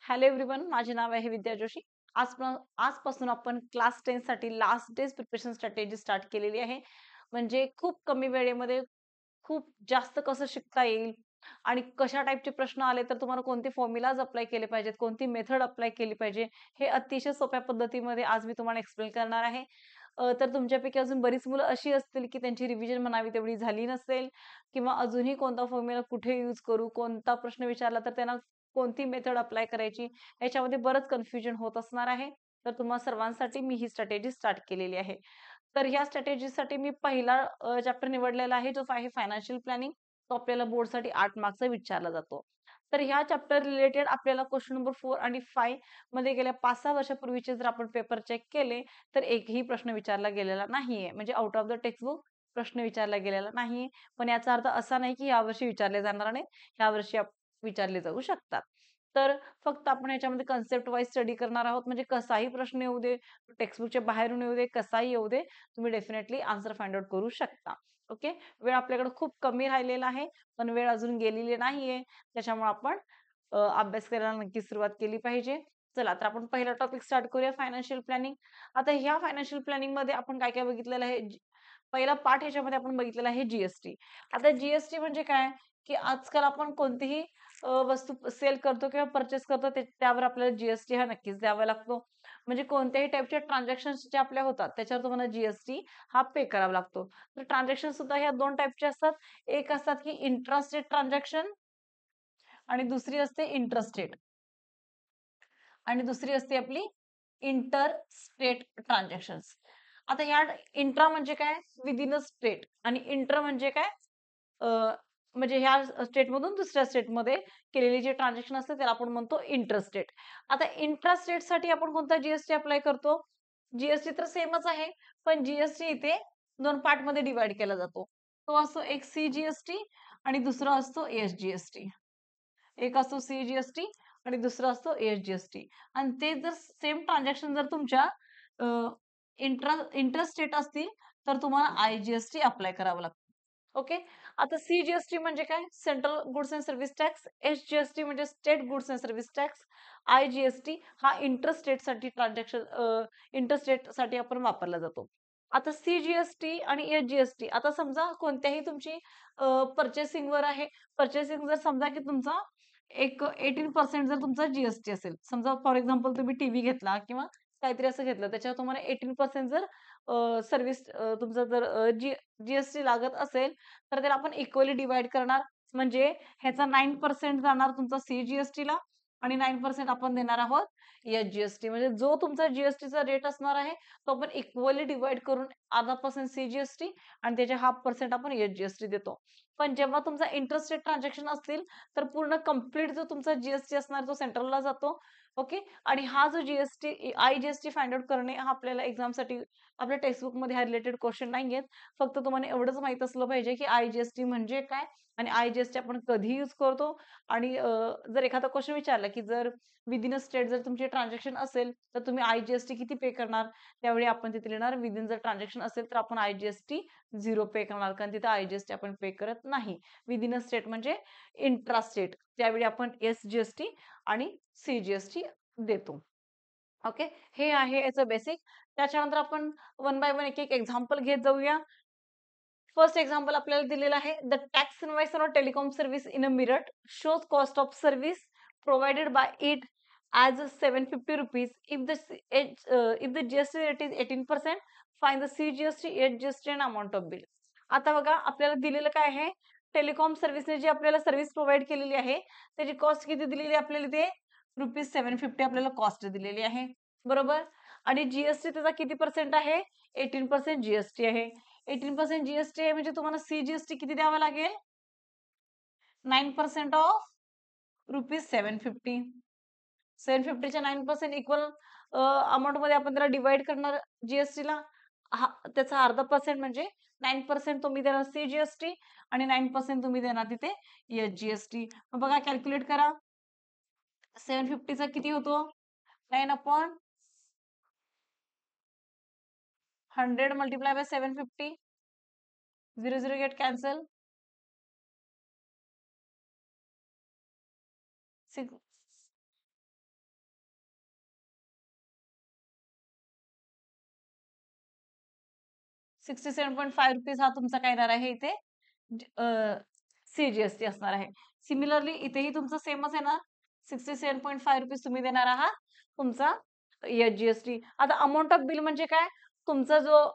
Hello everyone, माझे नाव आहे विद्या जोशी. आजपासून आपण क्लास 10 साठी last days preparation strategy start केलेली आहे. म्हणजे खूप कमी वेळेमध्ये खूप जास्त कसं शिकता येईल आणि कशा टाइपचे प्रश्न आले तर तुम्हाला कोणते फॉर्म्युलाज अप्लाय केले पाहिजेत, कोणती मेथड अप्लाय केली पाहिजे, हे अतिशय सोप्या पद्धतीमध्ये आज मी तुम्हाला एक्सप्लेन करणार आहे. तर तुमच्यापैकी अजून बरीच मुलं अशी असतील की त्यांची रिव्हिजन म्हणावी तेवढी झाली नसेल किंवा अजूनही कोणता फॉर्म्युला कुठे यूज करू, कोणता प्रश्न विचारला तर त्यांना कोणती मेथड अप्लाय करायची, याच्यामध्ये बरंच कन्फ्युजन होत असणार आहे. तर तुम्हा सर्वांसाठी मी ही स्ट्रॅटेजी स्टार्ट केलेली आहे. तर ह्या स्ट्रॅटेजीसाठी मी पहिला चॅप्टर निवडलेला आहे, जो आहे फायनान्शियल प्लॅनिंग. तो आपल्याला बोर्डसाठी 8 मार्क्सचा विचारला जातो. तर ह्या चॅप्टर रिलेटेड आपल्याला क्वेश्चन नंबर 4 आणि 5 मध्ये गेल्या 5-6 वर्षापूर्वीचे जर आपण पेपर चेक केले, तर एकही प्रश्न विचारला गेलेला नाहीये. म्हणजे आउट ऑफ द टेक्स्टबुक प्रश्न विचारला गेलेला नाहीये. पण याचा अर्थ असा नाही की यावर्षी विचारले जाणार नाही. यावर्षी विचारले जाऊ शकतात. तर फक्त आपण याच्यामध्ये कन्सेप्ट वाईज स्टडी करणार आहोत. म्हणजे कसाही प्रश्न येऊ दे, टेक्स्टबुकच्या बाहेरून येऊ दे, कसाही येऊ दे, तुम्ही डेफिनेटली आन्सर फाइंड आउट करू शकता. ओके. वेळ आपल्याकडे खूप कमी राहिलेला आहे, पण वेळ अजून गेलेली नाहीये. त्याच्यामुळे आपण अभ्यास करायला नक्कीच सुरुवात केली पाहिजे. चला तर आपण पहिला टॉपिक स्टार्ट करूया, फायनान्शियल प्लॅनिंग. आता ह्या फायनान्शियल प्लॅनिंग मध्ये आपण काय काय बघितलेलं आहे? पहिला पार्ट ह्याच्यामध्ये आपण बघितलेला आहे जीएसटी. आता जीएसटी म्हणजे काय, की आजकाल आपण कोणतीही वस्तू सेल करतो किंवा परचेस करतो त्यावर आपल्याला जीएसटी हा नक्कीच द्यावा लागतो. म्हणजे कोणत्याही टाइपचे ट्रान्झॅक्शन्स जे आपल्या होतात त्याच्यावर तुम्हाला जीएसटी हा पे करावा लागतो. तर ट्रान्झॅक्शन सुद्धा ह्या 2 टाइपचे असतात. एक असतात की इंट्रास्टेट ट्रान्झॅक्शन आणि दुसरी असते इंटरस्टेट आणि दुसरी असते आपली इंटर स्टेट ट्रान्झॅक्शन्स. आता ह्या इंट्रा म्हणजे काय, विदिन अ स्टेट, आणि इंटर म्हणजे काय, अ, म्हणजे ह्या स्टेटमधून दुसऱ्या स्टेटमध्ये केलेली जे ट्रान्झॅक्शन असते त्याला आपण म्हणतो इंटरस्टेट. आता इंट्रास्टेटसाठी आपण कोणता जीएसटी अप्लाय करतो? जीएसटी तर सेमच आहे, पण जीएसटी इथे 2 पार्टमध्ये डिवाइड केला जातो. तो असतो एक सीजीएसटी आणि दुसरा असतो एसजीएसटी. एक असतो सीजीएसटी आणि दुसरा असतो एसजीएसटी. आणि ते जर सेम ट्रान्झॅक्शन जर तुमच्या इंटरस्टेट असतील तर तुम्हाला आयजीएसटी अप्लाय करावं लागतं. ओके. आता सीजीएसटी म्हणजे काय, central goods and service tax. SGST म्हणजे state goods and service tax. IGST हा इंटरस्टेटसाठी ट्रान्झॅक्शन इंटरस्टेटसाठी आपण वापरला जातो. आता सीजीएसटी आणि एसजीएसटी, आता समजा कोणत्याही तुमची पर्चेसिंगवर आहे. पर्चेसिंग जर समजा की तुमचा एक 18% जर तुमचा जीएसटी असेल. समजा फॉर एक्झाम्पल तुम्ही टीव्ही घेतला किंवा काहीतरी असं घेतलं, त्याच्यावर तुम्हाला 18% जर सर्व्हिस तुमचा जर जीएसटी लागत असेल, तर त्याला आपण इक्वली डिव्हाईड करणार. म्हणजे ह्याचा 9% जाणार तुमचा सीजीएसटीला आणि 9% आपण देणार आहोत एसजीएसटी. म्हणजे जो तुमचा जीएसटीचा रेट असणार आहे, तो आपण इक्वली डिव्हाईड करून अर्धा पर्सेंट सीजीएसटी आणि त्याचे 0.5% आपण एसजीएसटी देतो. पण जेव्हा तुमचा इंटरस्टेट ट्रान्झॅक्शन असतील, तर पूर्ण कंप्लीट जो तुमचा जीएसटी असणार तो सेंट्रलला जातो. ओके. आणि हा जो जीएसटी आयजीएसटी फाइंड आउट करणे हा आपल्याला एक्झामसाठी आपल्या टेक्स्टबुकमध्ये हा रिलेटेड क्वेश्चन नाहीयेत. फक्त तुम्हाला एवढंच माहित असलं पाहिजे की आयजीएसटी म्हणजे काय आणि आयजीएसटी आपण कधी यूज करतो. आणि जर एखादा क्वेश्चन विचारला की जर विदिन अ स्टेट जर तुमचे ट्रान्झॅक्शन असेल तर तुम्ही आयजीएसटी किती पे करणार, त्यावेळी आपण तिथे लिहिणार विदिन जर ट्रान्झॅक्शन असेल तर आपण आयजीएसटी 0 पे करणार, कारण तिथे आयजीएसटी आपण पे करत नाही. विदिन अ स्टेट म्हणजे इंट्रा स्टेट, त्यावेळी आपण एसजीएसटी आणि सीजीएसटी देतो. ओके. हे आहे याचं बेसिक. त्याच्यानंतर आपण वन बाय वन एक-एक एक्झाम्पल घेत जाऊया. फर्स्ट एक्झाम्पल आपल्याला दिलेलं आहे. The tax invoice on a telecom service in a muriate shows cost of service provided bye it as ₹750. If the GST rate is 18%, find the CGST, SGST and amount of bill. आता बघा आपल्याला दिलेलं काय आहे, telecom सर्व्हिसने जी आपल्याला service provide केलेली आहे, त्याची कॉस्ट किती दिलेली आहे आपल्याला इथे? ₹750 आपल्याला कॉस्ट दिलेली आहे. बरोबर? आणि जीएसटी त्याचा किती पर्सेंट आहे? 18% जीएसटी आहे. 18% जीएसटी आहे म्हणजे तुम्हाला सीजीएसटी किती द्यावा लागेल? 9% ऑफ ₹750. 750च्या 9% इक्वल अमाउंटमध्ये आपण त्याला डिव्हाईड करणार जीएसटीला. हा त्याचा अर्धा पर्सेंट म्हणजे 9% तुम्ही देणार सीजीएसटी आणि 9% तुम्ही देणार तिथे एसजीएसटी. मग बघा कॅल्क्युलेट करा. 750चा किती होतो? 9/100 मल्टिप्लाय बाय 750. 0, 0 get cancel. ₹67.5 हा तुमचा काय येणार आहे इथे CGST असणार आहे. सिमिलरली इथेही तुमचं सेमच येणार. ₹67.5 तुम्ही देणार आहात तुमचा एच-जी-एस-टी. आता अमाउंट ऑफ बिल म्हणजे काय? तुमचा जो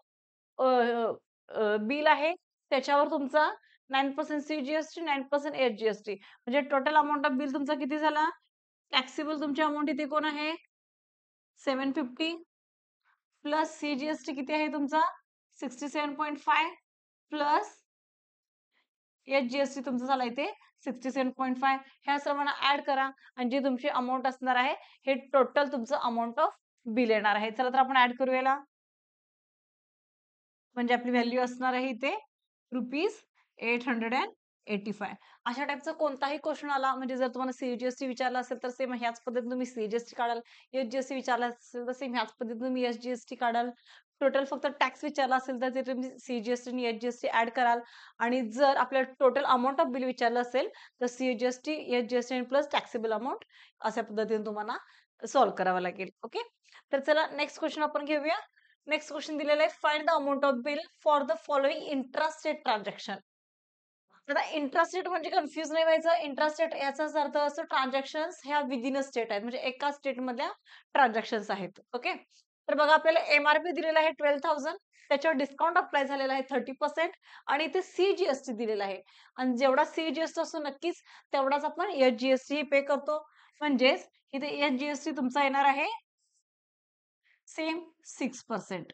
बिल आहे त्याच्यावर तुमचा 9% CGST, 9% एच-जी-एस-टी म्हणजे टोटल अमाउंट ऑफ बिल तुमचा किती झाला? टॅक्सेबल तुमची अमाउंट इथे कोण आहे? 750 प्लस CGST किती आहे तुमचा? 67.5 प्लस एच-जी-एस-टी तुमचा झाला इथे 67.5 ह्या सर्वांना ऍड करा आणि जी तुमची अमाउंट असणार आहे हे टोटल तुमचं अमाउंट ऑफ बिल येणार आहे. चला तर आपण ऍड करू याला. म्हणजे आपली व्हॅल्यू असणार आहे इथे ₹885. अशा टाइपचा कोणताही क्वेश्चन आला म्हणजे जर तुम्हाला सीजीएसटी विचारला असेल तर सेम ह्याच पद्धतीने तुम्ही सीजीएसटी काढाल. एचजीएसटी विचारला असेल तर सेम ह्याच पद्धतीने तुम्ही एसजीएसटी काढाल. टोटल फक्त टॅक्स विचारला असेल तर ते तुम्ही सीजीएसटी आणि एचजीएसटी ऍड कराल आणि जर आपल्याला टोटल अमाऊंट ऑफ बिल विचारलं असेल तर CGST, HGST plus taxable amount अशा पद्धतीने तुम्हाला सॉल्व्ह करावं लागेल. ओके, तर चला नेक्स्ट क्वेश्चन आपण घेऊया. नेक्स्ट क्वेश्चन दिलेला आहे find the amount of bill for the following intrastate transaction. आता इंट्रास्टेट म्हणजे कन्फ्युज नाही व्हायचं. इंट्रास्टेट याचाच अर्थ असतो ट्रान्झॅक्शन्स ह्या विदिन अ स्टेट आहेत म्हणजे एका स्टेट मधल्या ट्रान्झॅक्शन्स आहेत. ओके, तर बघा आपल्याला एमआरपी दिलेला आहे 12,000 त्याच्यावर डिस्काउंट अप्लाय झालेला आहे 30% आणि इथे सीजीएसटी दिलेला आहे आणि जेवढा सीजीएसटी असतो नक्कीच तेवढाच आपण एचजीएसटी पे करतो. म्हणजेच इथे एचजीएसटी तुमचा येणार आहे सेम 6%.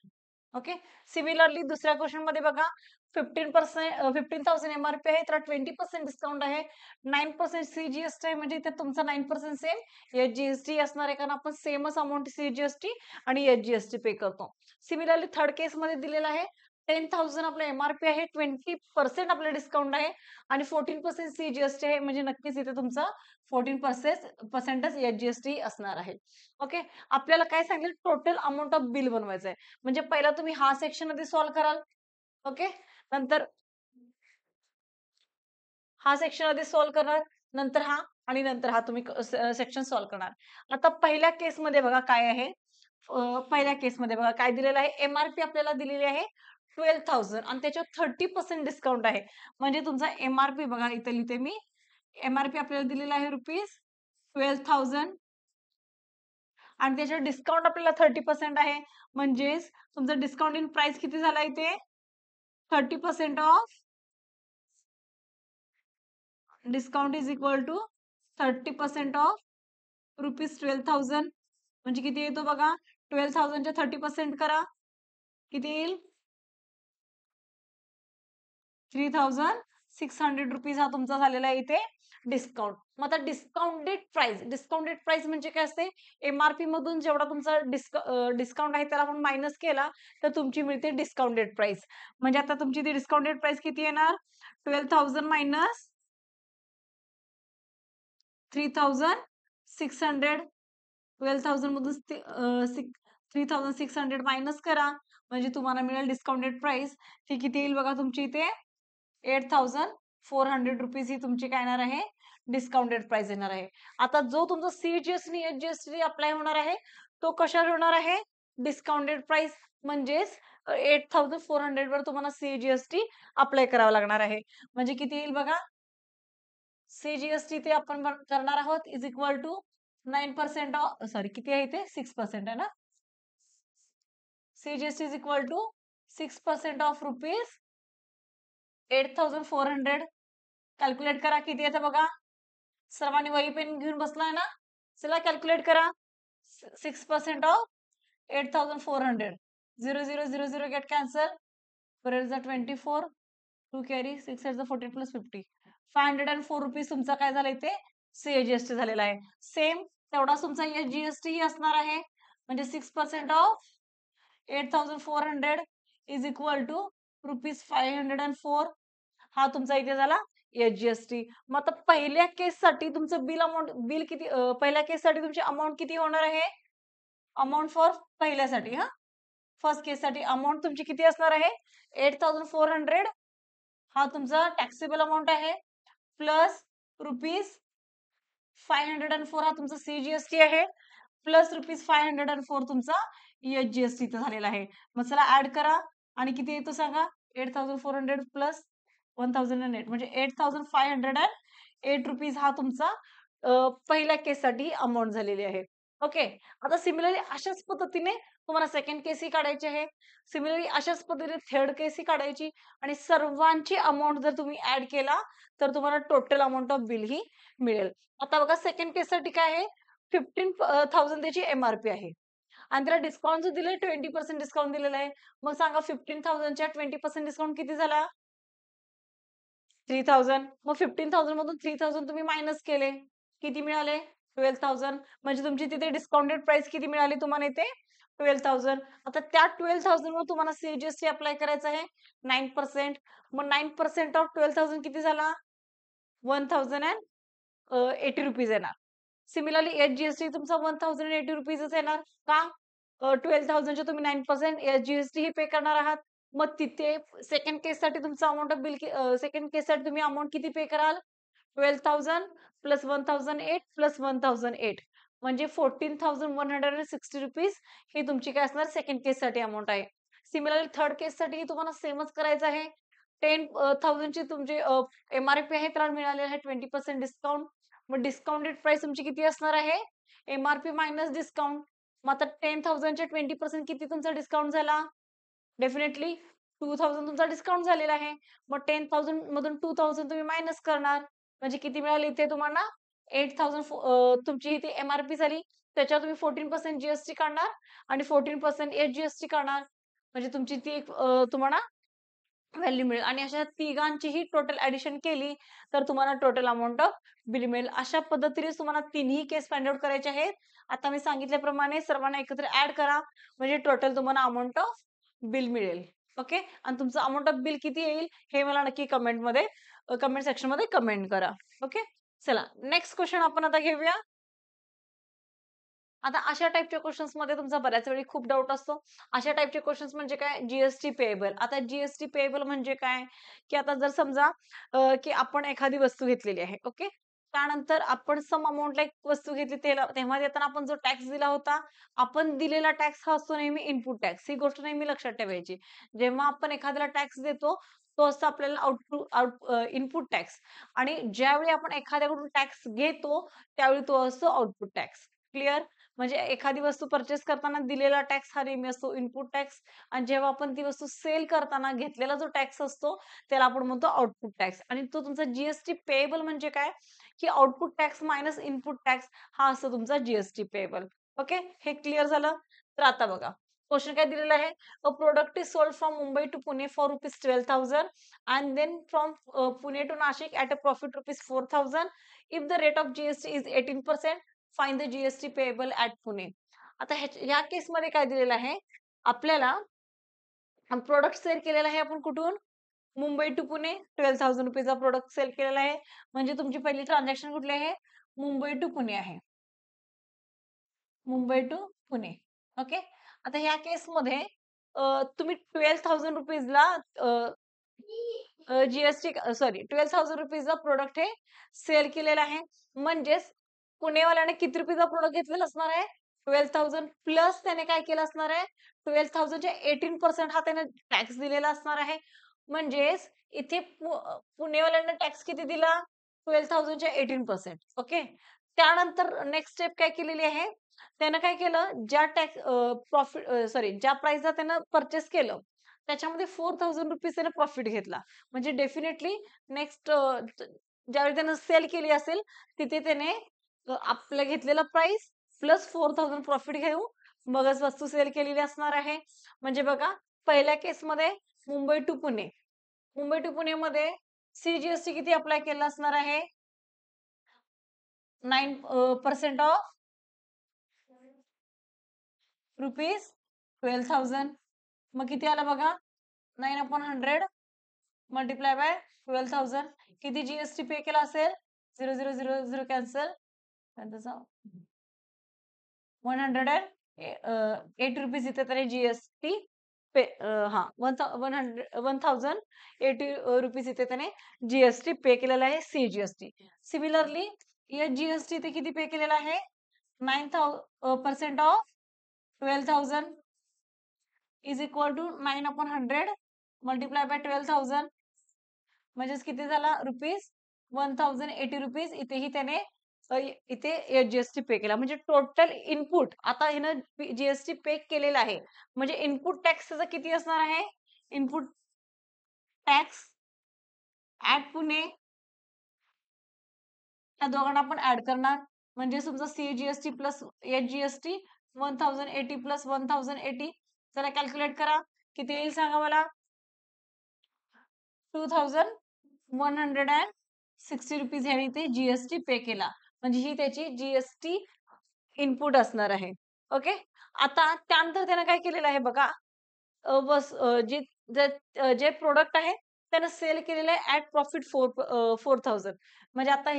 ओके, सिमिलरली दुसऱ्या क्वेश्चन मध्ये बघा 15,000 एमआरपी आहे तर 20% डिस्काउंट आहे. 9% सीजीएसटी आहे म्हणजे इथे तुमचा 9% सेम एचजीएसटी असणार आहे कारण आपण सेमच अमाऊंट सीजीएसटी आणि एचजीएसटी पे करतो. सिमिलरली थर्ड केस मध्ये दिलेला आहे 10,000 आपला एमआरपी आहे 20% आपला डिस्काउंट आहे आणि 14% सीजीएसटी आहे म्हणजे नक्कीच इथे तुमचा 14% एचजीएसटी असणार आहे. ओके, आपल्याला काय सांगितलं टोटल अमाऊंट ऑफ बिल बनवायचं आहे म्हणजे पहिला तुम्ही हा सेक्शन मध्ये सॉल्व्ह कराल. ओके, नंतर हा सेक्शन मध्ये सॉल्व्ह करणार, नंतर हा आणि नंतर हा तुम्ही सेक्शन सॉल्व्ह करणार. आता पहिल्या केस मध्ये बघा काय आहे. पहिल्या केस मध्ये बघा काय दिलेलं आहे. एमआरपी आपल्याला दिलेली आहे 12,000 आणि त्याच्यावर 30% डिस्काउंट आहे म्हणजे तुमचा एमआरपी बघा इथे लिहिते मी. एमआरपी आपल्याला दिलेला आहे ₹12,000 आणि त्याच्यावर डिस्काउंट आपल्याला 30% आहे म्हणजेच तुमचं डिस्काउंट इन प्राइस किती झाला इथे 30% of discount is equal to 30% of ₹12,000 म्हणजे किती येतो बघा 12,000 च्या 30% करा किती येईल ₹3,600 हा तुमचा झालेला आहे इथे डिस्काउंट. मग आता डिस्काउंटेड प्राइस म्हणजे काय असते एमआरपी मधून जेवढा तुमचा डिस्काउंट आहे त्याला आपण मायनस केला तर तुमची मिळते डिस्काउंटेड प्राइस. म्हणजे आता तुमची ती डिस्काउंटेड प्राइस किती येणार 12,000 मायनस 3,600 12,000 मधून 3,600 मायनस करा म्हणजे तुम्हाला मिळेल डिस्काउंटेड प्राइस. ती किती येईल बघा तुमची इथे ₹8,400 ही तुमची काय येणार आहे डिस्काउंटेड प्राइस येणार आहे. आता जो तुमचा सीजीएसटी एचजीएसटी अप्लाय होणार आहे तो कशावर होणार आहे डिस्काउंटेड प्राइस म्हणजेच 8,400 वर तुम्हाला सीजीएसटी अप्लाय करावा लागणार आहे. म्हणजे किती येईल बघा सीजीएसटी ते आपण करणार आहोत is equal to 9% of sorry किती आहे इथे 6% आहे ना. CGST is equal to 6% of ₹8,400 calculate करा किती येतं बघा. सर्वांनी वही पेन घेऊन बसलाय ना. चला कॅल्क्युलेट करा 6% of 8,400 0 get cancel 24 two carry 6 14 plus 50 ₹504 तुमचा काय झाला इथे सीजीएसटी झालेला आहे. सेम तेवढाच तुमचा जीएसटी असणार आहे म्हणजे 6% ऑफ 8,400 इज इक्वल टू ₹504 हा तुमचा इथे झाला एचजीएसटी. मग आता पहिल्या केस साठी तुमचं बिल किती पहिल्या केस साठी तुमची अमाऊंट किती होणार आहे अमाऊंट फॉर पहिल्यासाठी हा फर्स्ट केस साठी अमाऊंट तुमची किती असणार आहे 8,400 हा तुमचा टॅक्सेबल अमाऊंट आहे प्लस ₹504 हा तुमचा सीजीएसटी आहे प्लस ₹504 तुमचा एचजीएसटी झालेला आहे. मग चला ऍड करा आणि किती येतो सांगा? 8400 प्लस 1008 म्हणजे 8508 रुपीज हा तुमचा पहिल्या केससाठी अमाउंट झालेली आहे. ओके. आता सिमिलरली अशाच पद्धतीने तुम्हाला सेकंड केस ही काढायची आहे. सिमिलरली अशाच पद्धतीने थर्ड केस ही काढायची आणि सर्वांची अमाउंट जर तुम्ही ऍड केला तर तुम्हाला टोटल अमाउंट ऑफ बिल ही मिळेल. आता बघा सेकंड केससाठी काय आहे? 15,000 त्याची एमआरपी आहे. आणि त्याला डिस्काउंट जो दिलाय 20% डिस्काउंट दिलेला आहे. मग सांगा 15,000 च्या 20% डिस्काउंट किती झाला? 3000. मग 15,000 मधून 3000 तुम्ही मायनस केले. किती मिळाले? 12,000. म्हणजे तुमची तिथे डिस्काउंटेड प्राइस किती मिळाली तुम्हाला इथे? 12,000. आता त्या 12,000 वर तुम्हाला सीजीएसटी अप्लाय करायचा आहे 9%. मग 9% ऑफ 12,000 किती झाला? 1080 रुपीज येणार. सिमिलरली एच-जी-एस-टी तुमचा 1080 रुपीजच येणार. का? 12,000 चे तुम्ही 9% एच-जी-एस-टी ही पे करणार आहात. मग तिथे सेकंड केससाठी तुमचं अमाउंट ऑफ बिल सेकंड केससाठी तुम्ही अमाउंट किती पे कराल? 12,000 प्लस 1008 प्लस 1008 म्हणजे 14,160 रुपीज ही तुमची काय असणार? सेकंड केससाठी अमाउंट आहे. सिमिलरली थर्ड केससाठी तुम्हाला सेमच करायचं आहे. 10,000 ची तुमची एमआरपी आहे त्याला मिळालेलं आहे 20% डिस्काउंट. मग डिस्काउंटेड प्राइस तुमची किती असणार आहे? MRP minus discount. मग आता 10,000 चे 20% किती तुमचा डिस्काउंट झाला? डेफिनेटली 2,000 तुमचा डिस्काउंट झालेला आहे. मग 10,000 मधून 2,000 तुम्ही मायनस करणार. म्हणजे किती मिळाले इथे तुम्हाला? 8,000 तुमची इथे एमआरपी झाली. त्याच्यावर तुम्ही 14% जीएसटी काढणार आणि 14% एच-जी-एस-टी काढणार. म्हणजे तुमची ती तुम्हाला व्हॅल्यू मिळेल आणि अशा तिघांचीही टोटल ऍडिशन केली तर तुम्हाला टोटल अमाउंट ऑफ बिल मिळेल. अशा पद्धतीने तुम्हाला तिन्ही केस फाइंड आउट करायचे आहेत. आता मी सांगितल्याप्रमाणे सर्वांना एकत्र ऍड करा म्हणजे टोटल तुम्हाला अमाउंट ऑफ बिल मिळेल. ओके. आणि तुमचं अमाउंट ऑफ बिल किती येईल हे मला नक्की कमेंट सेक्शन मध्ये कमेंट करा. ओके. चला नेक्स्ट क्वेश्चन आपण आता घेऊया. आता अशा टाइपच्या क्वेश्चन्स मध्ये तुमचा बऱ्याच वेळी खूप डाऊट असतो. अशा टाइपचे क्वेश्चन्स म्हणजे काय? GST payable. आता जीएसटी पेएबल म्हणजे काय? की आता जर समजा की आपण एखादी वस्तू घेतलेली आहे. ओके. त्यानंतर आपण सम अमाउंटला एक वस्तू घेतली तेव्हा देताना आपण जो टॅक्स दिला होता, आपण दिलेला टॅक्स हा असतो नेहमी इनपुट टॅक्स. ही गोष्ट नेहमी लक्षात ठेवायची. जेव्हा आपण एखाद्याला टॅक्स देतो, तो असतो आपल्याला इनपुट टॅक्स आणि ज्यावेळी आपण एखाद्याकडून टॅक्स घेतो, त्यावेळी तो असतो आउटपुट टॅक्स. क्लिअर? म्हणजे एखादी वस्तू परचेस करताना दिलेला टॅक्स हा नेहमी असतो इनपुट टॅक्स आणि जेव्हा आपण ती वस्तू सेल करताना घेतलेला जो टॅक्स असतो त्याला आपण म्हणतो आउटपुट टॅक्स. आणि तो तुमचा जीएसटी पेएबल म्हणजे काय? की output tax minus input tax हा असतो तुमचा जीएसटी पेएबल. ओके. हे क्लिअर झालं? तर आता बघा क्वेश्चन काय दिलेला आहे? A product is sold from Mumbai to Pune for rupees 12,000 and then from Pune to Nashik at a profit rupees 4,000 if the rate of GST is 18%. Find the GST payable at Pune. आता ह्या केसमध्ये काय दिलेलं आहे? आपल्याला प्रोडक्ट सेल केलेला आहे आपण कुठून? मुंबई टू पुणे 12,000 रुपीजचा प्रोडक्ट सेल केलेला आहे. म्हणजे तुमची पहिली ट्रान्झॅक्शन कुठली आहे? मुंबई टू पुणे आहे. मुंबई टू पुणे. ओके. आता ह्या केसमध्ये तुम्ही 12,000 रुपीजला जीएसटी सॉरी 12,000 रुपीजचा प्रोडक्ट हे सेल केलेला आहे. म्हणजेच पुणेवाल्याने किती रुपयाचा प्रोडक्ट घेतलेला असणार आहे? 12,000 प्लस त्याने काय केलं असणार आहे? 12,000 चे 18% हा त्याने टॅक्स दिलेला असणार आहे. म्हणजेच इथे पुणेवाल्याने टॅक्स किती दिला? 12,000 चे 18%. ओके. त्यानंतर नेक्स्ट स्टेप काय केलेली आहे? त्यानं काय केलं? ज्या टॅक्स प्रॉफिट सॉरी ज्या प्राइसला त्यानं परचेस केलं त्याच्यामध्ये 4,000 रुपीज त्याने प्रॉफिट घेतला. म्हणजे डेफिनेटली नेक्स्ट ज्यावेळी त्यानं सेल केली असेल तिथे त्याने आपलं घेतलेलं प्राइस प्लस 4,000 प्रॉफिट घेऊ मगच वस्तू सेल केलेली असणार आहे. म्हणजे बघा पहिल्या केसमध्ये मुंबई टू पुणे. मुंबई टू पुणेमध्ये सीजीएसटी किती अप्लाय केला असणार आहे? 9% ऑफ रुपीज 12,000. मग किती आलं बघा? 9/100 मल्टिप्लाय बाय 12,000. किती जीएसटी पे केला असेल? 0,000 कॅन्सल. 108 रुपीज इथे तरी जीएसटी पे हा 1,080 रुपीज इथे त्याने जीएसटी पे केलेला आहे सीजीएसटी. सिमिलरली या जीएसटी इथे किती पे केलेला आहे? 9% of 12,000 is equal to 9/100 multiply by 12,000 म्हणजेच किती झाला रुपीज 1080 रुपीज इथेही त्याने इथे जीएसटी पे केला म्हणजे टोटल इनपुट आता हिनं जीएसटी पे केलेला आहे म्हणजे इनपुट टॅक्स त्याचा किती असणार आहे इनपुट टॅक्स ऍट पुणे या दोघांना आपण ऍड करणार म्हणजे तुमचा सीजीएसटी प्लस एचजीएसटी 1080 प्लस 1080 जरा कॅल्क्युलेट करा किती येईल सांगा मला 2160 रुपीज ह्याने ते जीएसटी पे केला म्हणजे ही त्याची जीएसटी इनपुट असणार आहे ओके आता त्यानंतर त्यानं काय केलेलं आहे बघा बस जे प्रोडक्ट आहे त्यानं सेल केलेलं आहे ऍट प्रॉफिट 4000 म्हणजे आता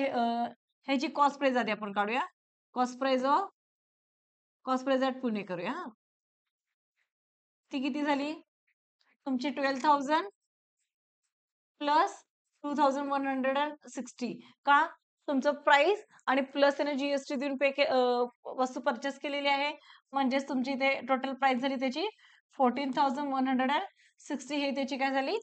ह्याची कॉस्ट प्राइस आधी आपण काढूया कॉस्ट प्राइस ऍट पुणे करूया हा ती किती झाली तुमची 12,000 प्लस 2160 का तुमचं प्राइस आणि प्लस त्याने जीएसटी देऊन वस्तू परचेस केलेली आहे म्हणजेच तुमची इथे टोटल प्राइस झाली त्याची 14,160 हे त्याची काय झाली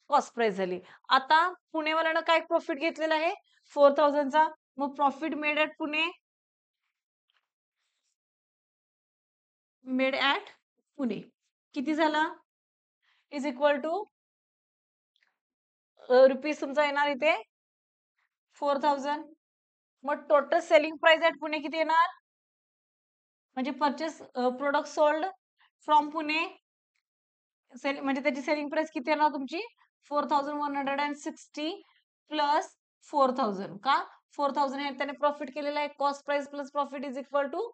कॉस्ट प्राइस झाली आता पुणेवाल्यानं काय प्रॉफिट घेतलेला आहे 4,000 चा मग profit made at Pune made at Pune किती झाला इज इक्वल टू रुपीज तुमचा येणार इथे 4,000 मग total selling price at Pune किती येणार म्हणजे purchase product sold from Pune म्हणजे त्याची सेलिंग प्राइस किती येणार तुमची 4,160 प्लस 4,000 का 4,000 हे त्याने प्रॉफिट केलेला आहे cost price plus profit is equal to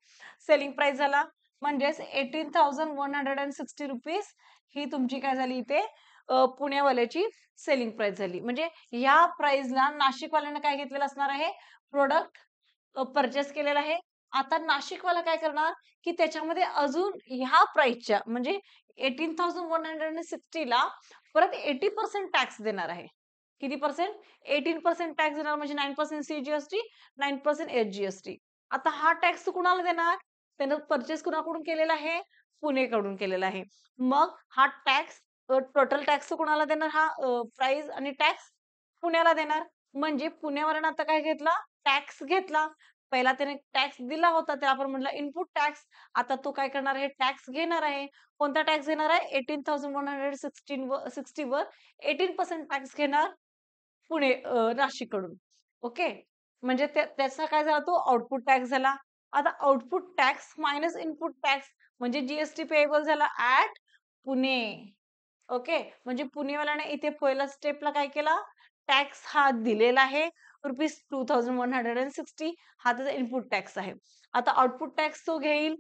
selling price झाला म्हणजेच 18,160 रुपीज ही तुमची काय झाली इथे पुण्यावाल्याची सेलिंग प्राइस झाली म्हणजे या प्राइसला नाशिकवाल्याने काय घेतलेलं असणार आहे प्रोडक्ट परचेस केलेला आहे आता नाशिकवाला काय करणार की त्याच्यामध्ये अजून ह्या प्राइसच्या म्हणजे 18,160 ला परत 80% टॅक्स देणार आहे किती पर्सेंट 18% टॅक्स देणार म्हणजे 9% सीजीएसटी 9% एचजीएसटी आता हा टॅक्स कुणाला देणार त्यानं परचेस कुणाकडून केलेला आहे पुणेकडून केलेला आहे मग हा टॅक्स टोटल टॅक्स कुणाला देणार हा प्राइस आणि टॅक्स पुण्याला देणार म्हणजे पुण्यावरून आता काय घेतला टॅक्स घेतला पहिला त्याने टॅक्स दिला होता त्याला आपण म्हटलं इनपुट टॅक्स आता तो काय करणार आहे टॅक्स घेणार आहे कोणता टॅक्स घेणार आहे 18,160 वर 18% टॅक्स घेणार पुणे नाशिककडून ओके म्हणजे त्याचा काय झाला तो आउटपुट टॅक्स झाला आता output tax minus input tax म्हणजे जीएसटी पेएबल झाला ऍट पुणे ओके म्हणजे पुणेवाल्याने इथे पहिल्या स्टेपला काय केला टॅक्स हा दिलेला आहे ₹2160 हा त्याचा इनपुट टॅक्स आहे आता आउटपुट टॅक्स तो घेईल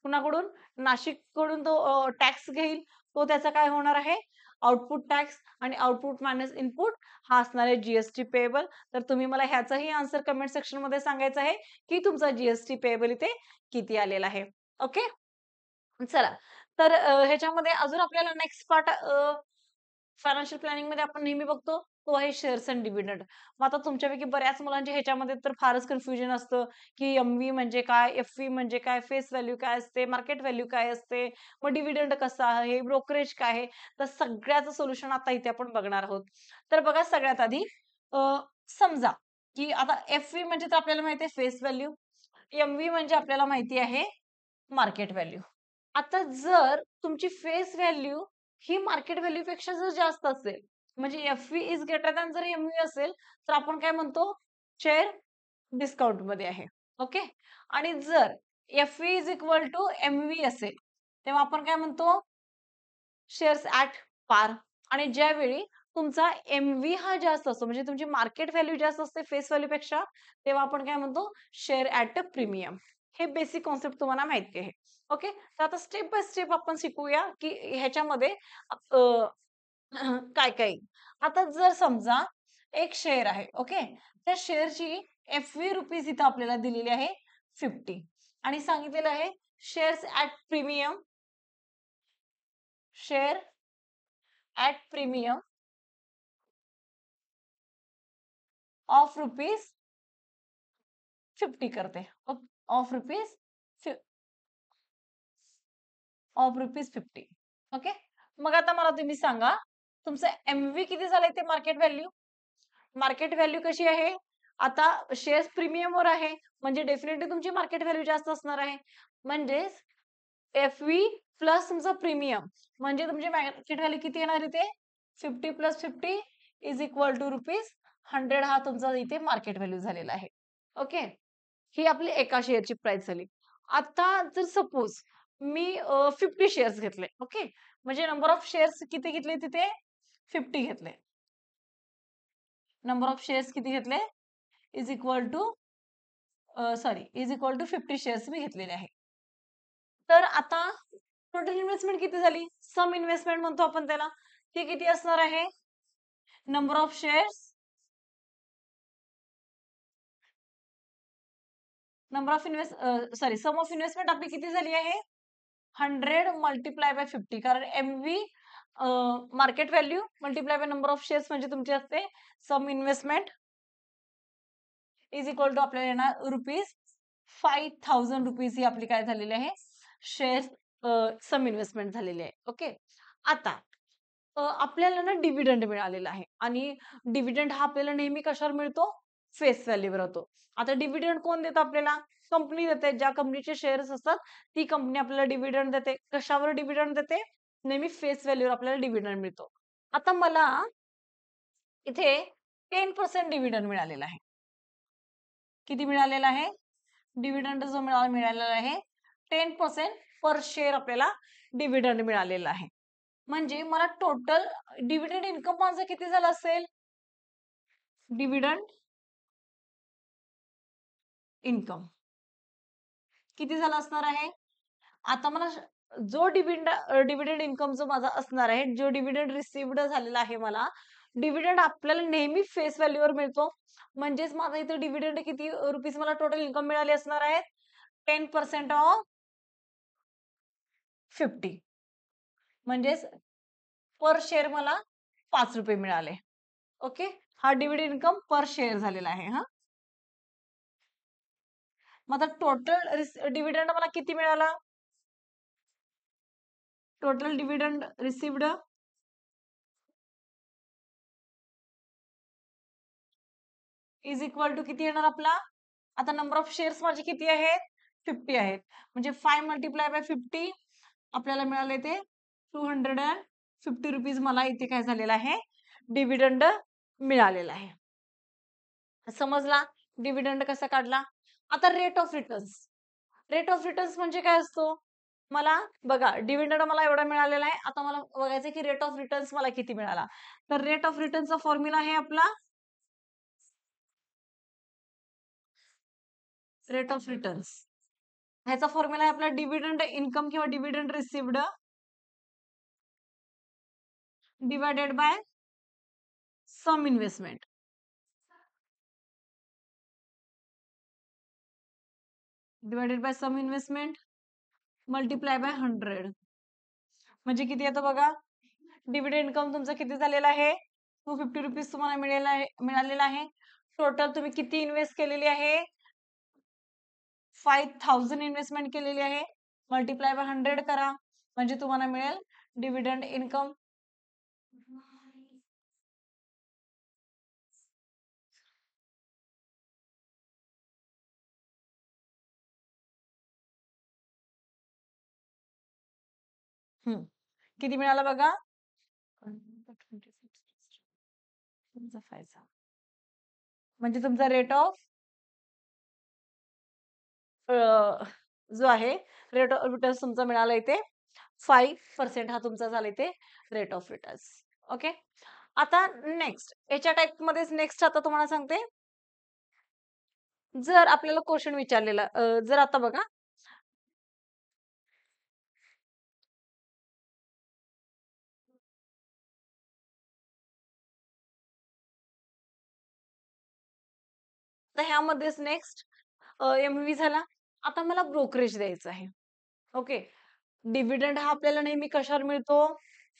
कुणाकडून नाशिक कडून तो टॅक्स घेईल तो त्याचा काय होणार आहे आउटपुट टॅक्स आणि आउटपुट मायनस इनपुट हा असणार आहे जीएसटी पेएबल तर तुम्ही मला ह्याचाही आन्सर कमेंट सेक्शन मध्ये सांगायचं आहे की तुमचा जीएसटी पेएबल इथे किती आलेला आहे ओके चला तर ह्याच्यामध्ये अजून आपल्याला नेक्स्ट पार्ट फायनान्शियल प्लॅनिंग मध्ये आपण नेहमी बघतो तो आहे शेअर्स अँड डिव्हिडंड मग आता तुमच्यापैकी बऱ्याच मुलांच्या ह्याच्यामध्ये तर फारच कन्फ्युजन असतं की एमव्ही म्हणजे काय एफव्ही म्हणजे काय फेस व्हॅल्यू काय असते मार्केट व्हॅल्यू काय असते मग डिव्हिडंड कसा आहे ब्रोकरेज काय आहे तर सगळ्याचं सोल्युशन आता इथे आपण बघणार आहोत तर बघा सगळ्यात आधी समजा की आता एफव्ही म्हणजे तर आपल्याला माहिती आहे फेस व्हॅल्यू एमव्ही म्हणजे आपल्याला माहिती आहे मार्केट व्हॅल्यू आता जर तुमची फेस व्हॅल्यू ही मार्केट व्हॅल्यू पेक्षा जर जास्त असेल म्हणजे एफव्ही इज ग्रेटर दॅन जर एमव्ही असेल तर आपण काय म्हणतो शेअर डिस्काउंट मध्ये आहे ओके आणि जर FV is equal to MV असेल तेव्हा आपण काय म्हणतो शेअर्स ऍट पार आणि ज्यावेळी तुमचा एमव्ही हा जास्त असतो म्हणजे तुमची मार्केट व्हॅल्यू जास्त असते फेस व्हॅल्यू पेक्षा तेव्हा आपण काय म्हणतो शेअर ऍट अ प्रीमियम हे बेसिक कॉन्सेप्ट तुम्हाला माहिती आहे ओके तर आता स्टेप बाय स्टेप आपण शिकूया की ह्याच्यामध्ये काय काय आता जर समजा एक शेअर आहे ओके त्या शेअरची एफव्ही रुपीज इथं आपल्याला दिलेली आहे 50 आणि सांगितलेलं आहे shares at premium share at premium of rupees 50 करते ऑफ रुपीज 50 ओके. मग आता मला तुम्ही सांगा, तुमचं एमव्ही किती झालंय ते मार्केट व्हॅल्यू? मार्केट व्हॅल्यू कशी आहे? आता शेअर्स प्रीमियमवर आहे, म्हणजे डेफिनेटली तुमची मार्केट व्हॅल्यू जास्त असणार आहे. म्हणजेच एफव्ही प्लस तुमचा प्रीमियम म्हणजे तुमची मार्केट व्हॅल्यू किती येणार इथे? 50 + 50 इज इक्वल टू ₹100 हा तुमचा इथे मार्केट व्हॅल्यू झालेला आहे. ओके. ही आपली एका शेअरची प्राइस झाली. आता जर सपोज मी 50 शेअर्स घेतले. ओके. म्हणजे नंबर ऑफ शेअर्स किती घेतले तिथे? 50 घेतले. नंबर ऑफ शेअर्स किती घेतले? Is equal to is equal to 50 shares मी घेतलेले आहे. तर आता टोटल इन्व्हेस्टमेंट किती झाली? सम इन्व्हेस्टमेंट म्हणतो आपण त्याला. ती किती असणार आहे? Number of shares sum of investment आपली किती झाली आहे? 100 मल्टिप्लाय बाय 50 कारण MV market value multiply by number of shares म्हणजे तुमची असते sum investment is equal to आपल्याला येणार ₹5,000 ही आपली काय झालेली आहे? शेअर्स सम इन्व्हेस्टमेंट झालेली आहे. ओके. आता आपल्याला ना डिव्हिडंड मिळालेला आहे आणि डिव्हिडंड हा आपल्याला नेहमी कशावर मिळतो? फेस व्हॅल्यूवर होतो. आता डिव्हिडंड कोण देतं आपल्याला? कंपनी देते. ज्या कंपनीचे शेअर्स असतात ती कंपनी आपल्याला डिव्हिडंड देते. कशावर डिव्हिडंड देते? नेहमी फेस व्हॅल्यूवर आपल्याला डिव्हिडंड मिळतो. आता मला इथे 10% डिव्हिडंड मिळालेला आहे. किती मिळालेला आहे? डिव्हिडंड जो मिळालेला आहे 10% पर शेअर आपल्याला डिव्हिडंड मिळालेला आहे. म्हणजे मला टोटल डिव्हिडंड इन्कम माझं किती झालं असेल? डिव्हिडंड इन्कम किती झालं असणार आहे? आता मला जो डिव्हिडंड इन्कम जो माझा असणार आहे, जो डिव्हिडंड रिसिव्हड झालेला आहे मला, डिव्हिडंड आपल्याला नेहमी फेस व्हॅल्यूवर मिळतो. म्हणजेच माझा इथे डिव्हिडंड किती रुपीज मला टोटल इन्कम मिळाली असणार आहेत? 10% ऑफ 50 म्हणजेच पर शेअर मला ₹5 मिळाले. ओके. हा डिव्हिडंड इन्कम पर शेअर झालेला आहे हां. मग आता टोटल डिव्हिडंड मला किती मिळाला? Total dividend received is equal to किती येणार आपला? आता नंबर ऑफ शेअर्स माझे किती आहेत? 50 आहेत. म्हणजे 5 मल्टिप्लाय बाय 50 आपल्याला मिळाले ते ₹250 मला इथे काय झालेलं आहे? डिव्हिडंड मिळालेला आहे. समजला? डिव्हिडंड कसा काढला? आता rate of returns. Rate of returns म्हणजे काय असतो? मला बघा डिव्हिडंड मला एवढा मिळालेला आहे. आता मला बघायचं की रेट ऑफ रिटर्न्स मला किती मिळाला. तर रेट ऑफ रिटर्नचा फॉर्म्युला आहे आपला रेट ऑफ रिटर्न्स. ह्याचा फॉर्म्युला आहे आपला डिव्हिडंड इन्कम किंवा dividend received divided by sum investment. Divided by sum investment multiply by 100 म्हणजे किती येतं बघा? डिव्हिडंड इन्कम तुमचा किती झालेला आहे? ₹250 तुम्हाला मिळालेला आहे. टोटल तुम्ही किती इन्व्हेस्ट केलेली आहे? 5,000 इन्व्हेस्टमेंट केलेली आहे. मल्टिप्लाय बाय 100 करा. म्हणजे तुम्हाला मिळेल डिव्हिडंड इन्कम. किती मिळाला बघा? तुमचा फायदा म्हणजे तुमचा रेट ऑफ जो आहे रेट ऑफ रिटर्न्स तुमचा मिळाला इथे 5% हा तुमचा झाला इथे रेट ऑफ रिटर्न्स. ओके. आता नेक्स्ट याच्या टाइप मध्येच नेक्स्ट आता तुम्हाला सांगते. जर आपल्याला क्वेश्चन विचारलेला जर आता बघा तर ह्यामध्येच नेक्स्ट एमव्ही झाला. आता मला ब्रोकरेज द्यायचं आहे. ओके. डिव्हिडंड हा आपल्याला नेहमी कशावर मिळतो?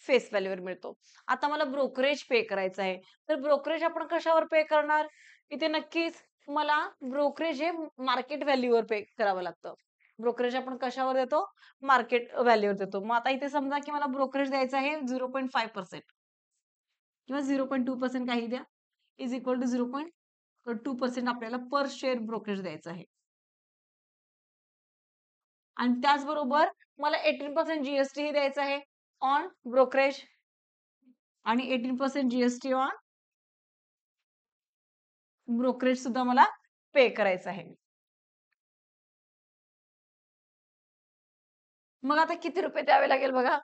फेस व्हॅल्यूवर मिळतो. आता मला ब्रोकरेज पे करायचं आहे. तर ब्रोकरेज आपण कशावर पे करणार? इथे नक्कीच मला ब्रोकरेज हे मार्केट व्हॅल्यूवर पे करावं लागतं. ब्रोकरेज आपण कशावर देतो? मार्केट व्हॅल्यूवर देतो. मग आता इथे समजा की मला ब्रोकरेज द्यायचं आहे 0.5% किंवा 0.2% काही द्या. इज इक्वल टू 0.2% आपल्याला पर शेअर ब्रोकरेज द्यायचं आहे. आणि त्याचबरोबर मला 18% जीएसटी ही द्यायचं आहे ऑन ब्रोकरेज आणि 18% जीएसटी ऑन ब्रोकरेज सुद्धा मला पे करायचं आहे. मग आता किती रुपये द्यावे लागेल बघा.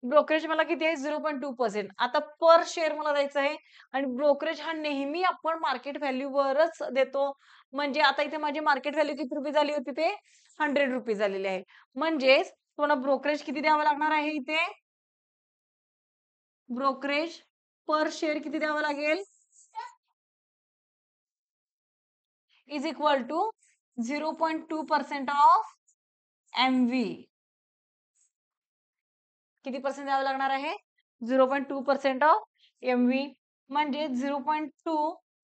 ब्रोकरेज मला किती आहे? 0.2%. आता पर शेअर मला द्यायचं आहे आणि ब्रोकरेज हा नेहमी आपण मार्केट व्हॅल्यूवरच देतो. म्हणजे आता इथे माझी मार्केट व्हॅल्यू किती रुपये झाली होती ते ₹100 झालेली आहे. म्हणजेच तुम्हाला ब्रोकरेज किती द्यावं लागणार आहे इथे? ब्रोकरेज पर शेअर किती द्यावं लागेल? Is equal to 0.2% of MV. किती पर्सेंट द्यावं लागणार आहे? 0.2% ऑफ MV म्हणजे 0.2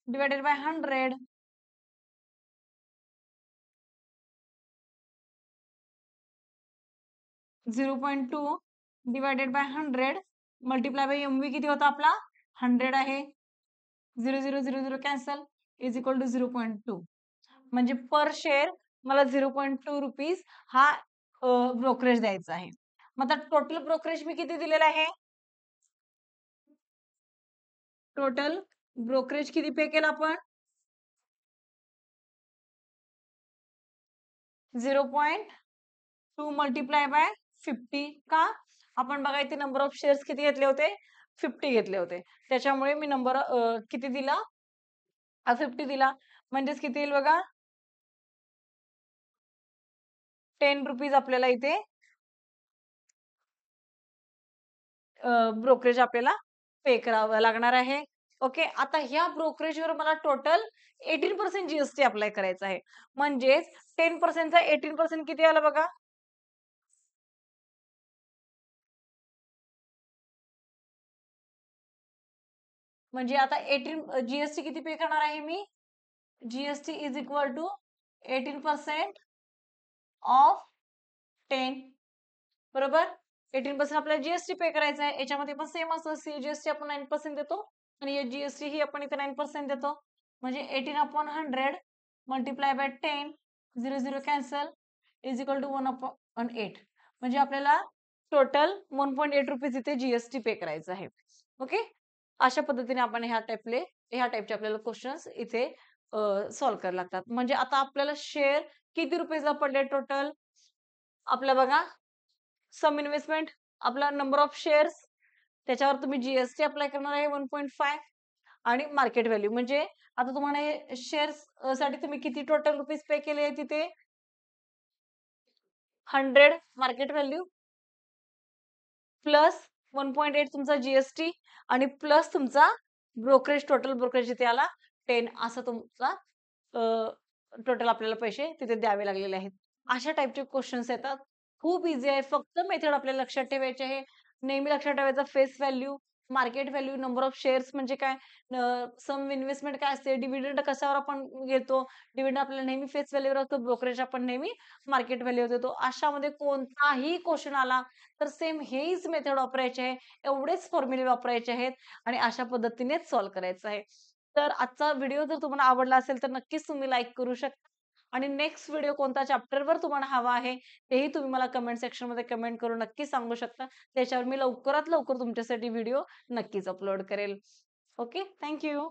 divided by 100. 0.2 divided by 100 multiply by MV किती होता आपला? 100 आहे. 0 कॅन्सल इज इक्वल टू 0.2 म्हणजे पर शेअर मला 0.2 रुपीज हा ब्रोकरेज द्यायचा आहे. मग आता टोटल ब्रोकरेज मी किती दिलेला आहे? टोटल ब्रोकरेज किती पे केलं आपण? 0.2 मल्टिप्लाय बाय 50 का? आपण बघा इथे नंबर ऑफ शेअर्स किती घेतले होते? 50 घेतले होते. त्याच्यामुळे मी नंबर किती दिला? 50 दिला. म्हणजेच किती येईल बघा? 10 रुपीज आपल्याला इथे ब्रोकरेज आपल्याला पे करावं लागणार आहे. ओके. आता ह्या ब्रोकरेजवर मला टोटल 18% जीएसटी अप्लाय करायचा आहे. म्हणजेच 10% चा 18% किती आला बघा? म्हणजे आता 18 जीएसटी किती पे करणार आहे मी? GST is equal to 18% of 10 बरोबर? 18% आपल्याला जीएसटी पे करायचं आहे. याच्यामध्ये पण सेम असतं. सीजीएसटी आपण 9% देतो आणि या जीएसटी ही आपण इथे 9% देतो. म्हणजे 18/100 multiply by 10 0 cancel is equal to 1/8 म्हणजे आपल्याला टोटल 1.8 रुपीज इथे जीएसटी पे करायचं आहे. ओके. अशा पद्धतीने आपण ह्या टाइपचे आपल्याला क्वेश्चन्स इथे सॉल्व्ह करायला लागतात. म्हणजे आता आपल्याला शेअर किती रुपयाचा पडले टोटल? आपलं बघा सम इन्व्हेस्टमेंट आपला नंबर ऑफ शेअर्स त्याच्यावर तुम्ही जीएसटी अप्लाय करणार आहे 1.5 आणि मार्केट व्हॅल्यू म्हणजे आता तुम्हाला शेअर्स साठी तुम्ही किती टोटल रुपीज पे केले आहे तिथे 100 मार्केट व्हॅल्यू प्लस 1.8 तुमचा जीएसटी आणि प्लस तुमचा ब्रोकरेज टोटल ब्रोकरेज इथे आला 10 असा तुमचा टोटल आपल्याला पैसे तिथे द्यावे लागलेले आहेत. अशा टाइपचे क्वेश्चन्स येतात. खूप इझी आहे. फक्त मेथड आपल्याला लक्षात ठेवायची आहे. नेहमी लक्षात ठेवायचा face value, market value, number of shares म्हणजे काय, सम इन्व्हेस्टमेंट काय असते, डिव्हिडंड कशावर आपण घेतो. डिव्हिडंड आपल्याला नेहमी फेस व्हॅल्यूवर असतो. ब्रोकरेज आपण नेहमी मार्केट व्हॅल्यूवर देतो. अशामध्ये कोणताही क्वेश्चन आला तर सेम हेच मेथड वापरायचे आहे. एवढेच फॉर्म्युले वापरायचे आहेत आणि अशा पद्धतीनेच सॉल्व्ह करायचं आहे. तर आजचा व्हिडिओ जर तुम्हाला आवडला असेल तर नक्कीच तुम्ही लाईक करू शकता आणि नेक्स्ट व्हिडिओ कोणत्या चॅप्टरवर तुम्हाला हवा आहे तेही तुम्ही मला कमेंट सेक्शनमध्ये कमेंट करून नक्की सांगू शकता. त्याच्यावर मी लवकरात लवकर तुमच्यासाठी व्हिडिओ नक्कीच अपलोड करेल. ओके. Thank you.